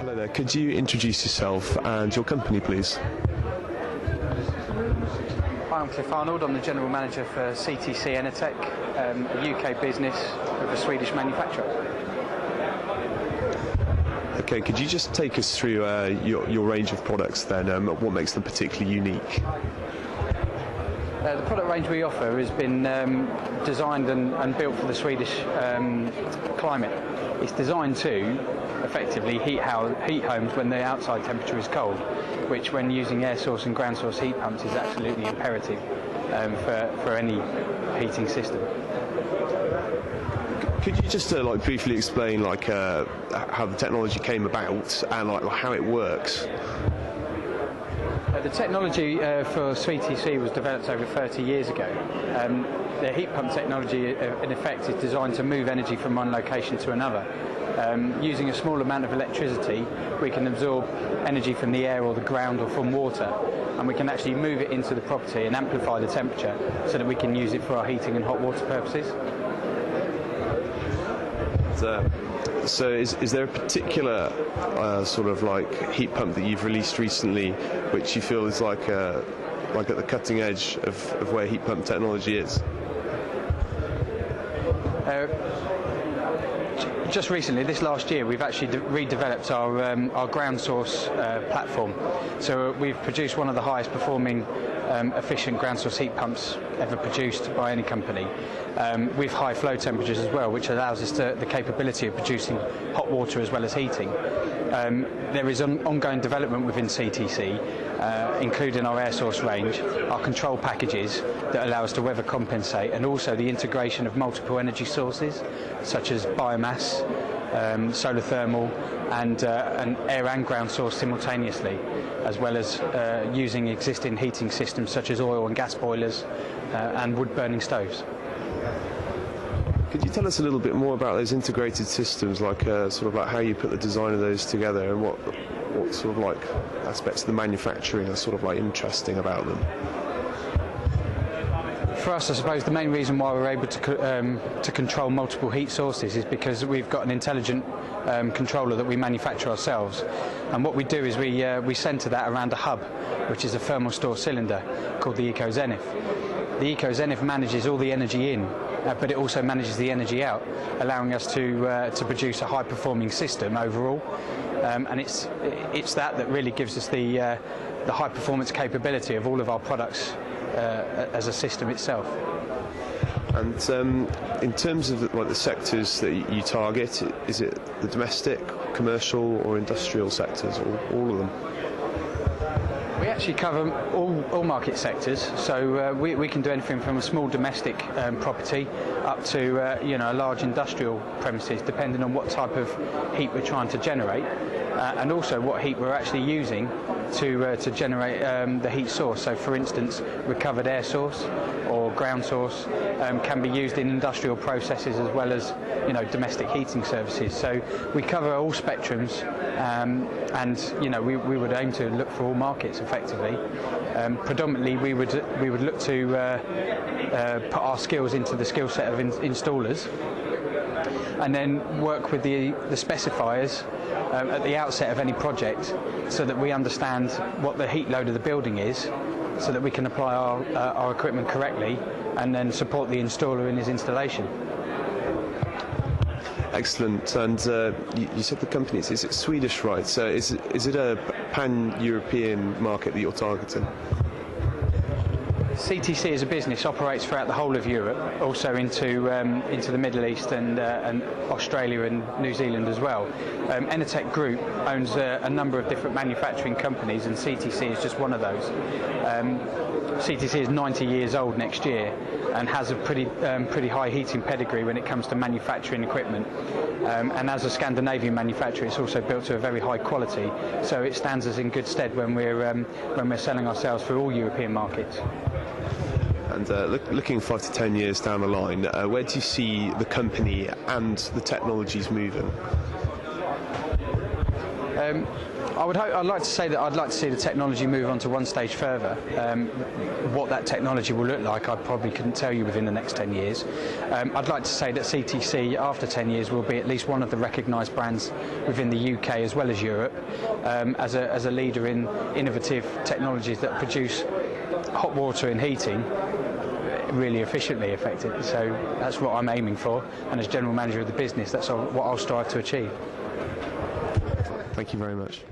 Hello there, could you introduce yourself and your company, please? Hi, I'm Cliff Arnold. I'm the General Manager for CTC Interview, a UK business of a Swedish manufacturer. Okay, could you just take us through your range of products then, what makes them particularly unique? The product range we offer has been designed and built for the Swedish climate. It's designed to effectively heat homes when the outside temperature is cold, which when using air source and ground source heat pumps is absolutely imperative for any heating system. Could you just briefly explain how the technology came about and how it works? The technology for CTC was developed over 30 years ago. The heat pump technology, in effect, is designed to move energy from one location to another. Using a small amount of electricity, we can absorb energy from the air or the ground or from water, and we can actually move it into the property and amplify the temperature so that we can use it for our heating and hot water purposes. So is there a particular heat pump that you've released recently which you feel is at the cutting edge of where heat pump technology is? Just recently, this last year, we've actually redeveloped our ground source platform. So we've produced one of the highest performing efficient ground source heat pumps ever produced by any company, with high flow temperatures as well, which allows us the capability of producing hot water as well as heating. There is an ongoing development within CTC, including our air source range, our control packages that allow us to weather compensate, and also the integration of multiple energy sources such as biomass, solar thermal, and air and ground source simultaneously, as well as using existing heating systems such as oil and gas boilers and wood burning stoves. Could you tell us a little bit more about those integrated systems, how you put the design of those together, and what aspects of the manufacturing are interesting about them? For us, I suppose the main reason why we're able to control multiple heat sources is because we've got an intelligent controller that we manufacture ourselves, and what we do is we centre that around a hub, which is a thermal store cylinder called the EcoZenith. The EcoZenith manages all the energy in, but it also manages the energy out, allowing us to produce a high-performing system overall. And it's that really gives us the high-performance capability of all of our products as a system itself. And in terms of the sectors that you target, is it the domestic, commercial, or industrial sectors, or all of them? We actually cover all market sectors, so we can do anything from a small domestic property up to a large industrial premises, depending on what type of heat we're trying to generate, and also what heat we're actually using to generate the heat source. So, for instance, recovered air source or ground source can be used in industrial processes as well as domestic heating services. So we cover all spectrums, and we would aim to look for all markets effectively. Predominantly, we would look to put our skills into the skill set of installers, and then work with the specifiers at the outset of any project, so that we understand what the heat load of the building is, so that we can apply our equipment correctly and then support the installer in his installation. Excellent. And you said the company, is it Swedish, right? So is it a pan-European market that you're targeting? CTC as a business operates throughout the whole of Europe, also into the Middle East and Australia and New Zealand as well. Enertech Group owns a number of different manufacturing companies, and CTC is just one of those. CTC is 90 years old next year and has a pretty high heating pedigree when it comes to manufacturing equipment. And as a Scandinavian manufacturer, it's also built to a very high quality, so it stands us in good stead when we're selling ourselves for all European markets. And looking 5 to 10 years down the line, where do you see the company and the technologies moving? I'd like to say that I'd like to see the technology move on to one stage further. What that technology will look like, I probably couldn't tell you within the next 10 years. I'd like to say that CTC, after 10 years, will be at least one of the recognised brands within the UK as well as Europe, as a leader in innovative technologies that produce hot water and heating really efficiently, effectively. So that's what I'm aiming for, and as general manager of the business, that's what I'll strive to achieve. Thank you very much.